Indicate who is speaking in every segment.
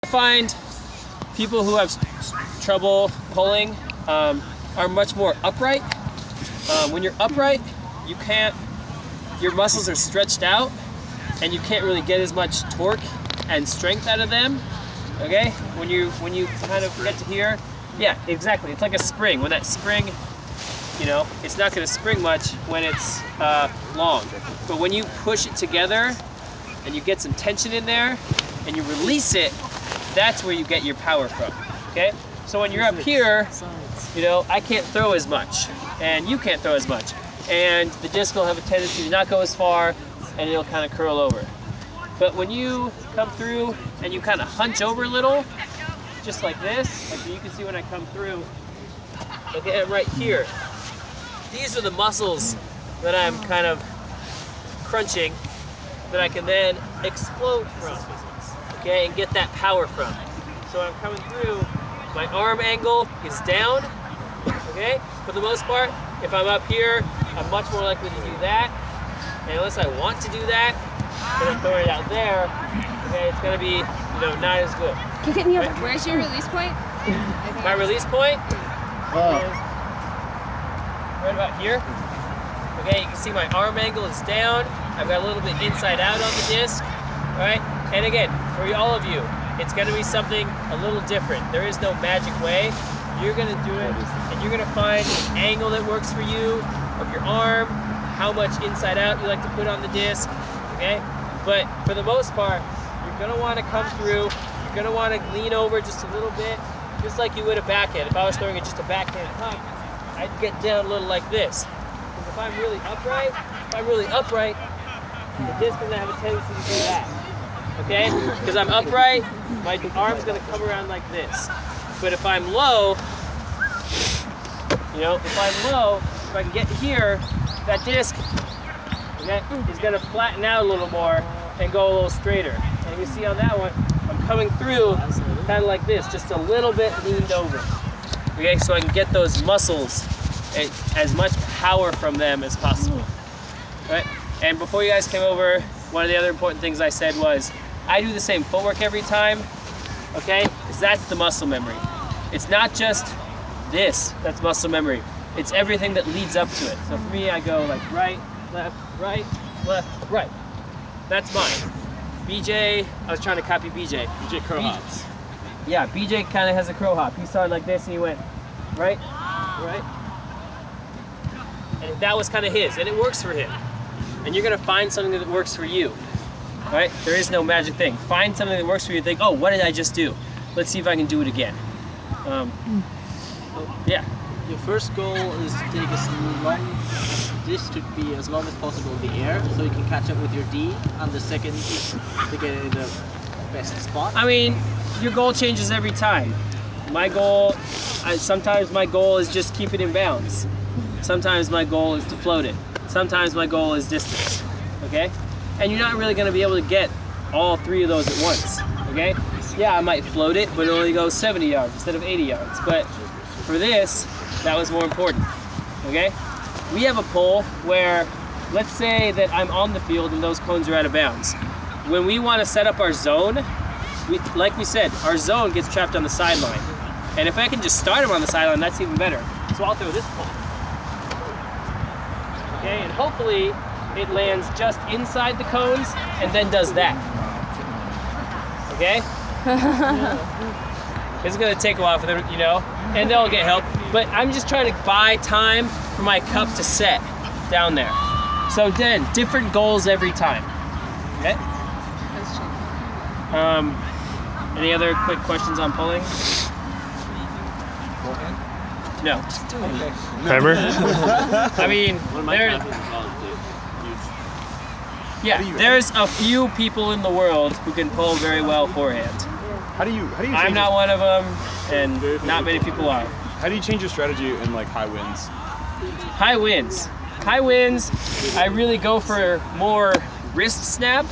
Speaker 1: I find people who have trouble pulling are much more upright. When you're upright, your muscles are stretched out and you can't really get as much torque and strength out of them. Okay? When you kind of get to here, yeah, exactly. It's like a spring. When that spring, it's not going to spring much when it's long. But when you push it together and you get some tension in there and you release it, that's where you get your power from. Okay? So when you're up here, I can't throw as much and you can't throw as much. And the disc will have a tendency to not go as far and it'll kind of curl over. But when you come through and you kind of hunch over a little, just like this, like you can see when I come through, okay, right here. These are the muscles that I'm kind of crunching that I can then explode from, okay, and get that power from. So when I'm coming through, my arm angle is down, okay? For the most part, if I'm up here, I'm much more likely to do that. And unless I want to do that, then I'm throwing it out there, okay, it's gonna be, not as good.
Speaker 2: Right? Where's your release point?
Speaker 1: My release point is right about here. Okay, you can see my arm angle is down. I've got a little bit inside out on the disc, all right? And again, for all of you, it's gonna be something a little different. There is no magic way. You're gonna do it, and you're gonna find an angle that works for you of your arm, how much inside out you like to put on the disc, okay? But for the most part, you're gonna wanna come through, you're gonna wanna lean over just a little bit, just like you would a backhand. If I was throwing it just a backhand up, I'd get down a little like this. Because if I'm really upright, the disc is gonna have a tendency to do that, okay? Because I'm upright, my arm's gonna come around like this. But if I'm low, if I can get here, that disc, okay, is gonna flatten out a little more and go a little straighter. And you see on that one, I'm coming through kind of like this, just a little bit leaned over. Okay, so I can get those muscles, as much power from them as possible. Right? And before you guys came over, one of the other important things I said was, I do the same footwork every time, okay? Because that's the muscle memory. It's not just this that's muscle memory. It's everything that leads up to it. So for me, I go like right, left, right, right. That's mine. BJ, I was trying to copy BJ.
Speaker 3: BJ crow hops.
Speaker 1: Yeah, BJ kind of has a crow hop. He started like this and he went right, right. And that was kind of his, and it works for him. And you're gonna find something that works for you, right? There is no magic thing. Find something that works for you. Think, oh, what did I just do? Let's see if I can do it again. Yeah.
Speaker 3: Your first goal is to take as long, this should be as long as possible in the air, so you can catch up with your D, and the second is to get in the best spot.
Speaker 1: I mean, your goal changes every time. My goal, sometimes my goal is just keep it in bounds. Sometimes my goal is to float it. Sometimes my goal is distance, okay? And you're not really gonna be able to get all three of those at once, okay? Yeah, I might float it, but it only goes 70 yards instead of 80 yards. But for this, that was more important, okay? We have a pole where, let's say that I'm on the field and those cones are out of bounds. When we wanna set up our zone, like we said, our zone gets trapped on the sideline. And if I can just start them on the sideline, that's even better. So I'll throw this pole. Okay, and hopefully it lands just inside the cones and then does that. Okay? It's gonna take a while for them, and they'll get help. But I'm just trying to buy time for my cup to set down there. So then, different goals every time. Okay? Any other quick questions on pulling? No.
Speaker 3: Okay.
Speaker 4: Primer?
Speaker 1: I mean, there's a few people in the world who can pull very well forehand.
Speaker 4: How do you
Speaker 1: I'm not one of them, and not many people are.
Speaker 4: How do you change your strategy in like high winds?
Speaker 1: High winds. High winds, I really go for more wrist snap,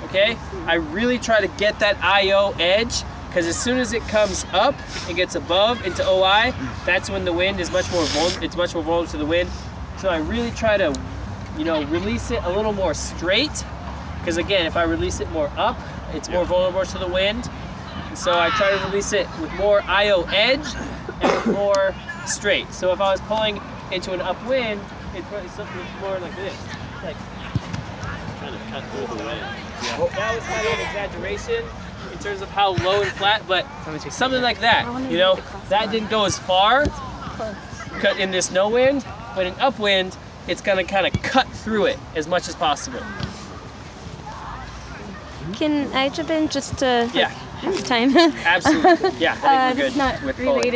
Speaker 1: okay? I really try to get that IO edge, because as soon as it comes up and gets above into OI, that's when the wind is much more vulnerable to the wind. So I really try to, release it a little more straight, because again, if I release it more up, it's more vulnerable to the wind. And so I try to release it with more IO edge and with more straight. So if I was pulling into an upwind, it's probably something more like this. Like,
Speaker 3: Trying to cut through the wind.
Speaker 1: that was kind of an exaggeration in terms of how low and flat, but something like that. You know, that didn't go as far cut in this no wind, but in upwind, it's gonna kind of cut through it as much as possible.
Speaker 5: Can I jump in just to
Speaker 1: Yeah,
Speaker 5: time?
Speaker 1: absolutely. Yeah, I think we're
Speaker 5: It's
Speaker 1: good
Speaker 5: not
Speaker 1: with pulling.
Speaker 5: related.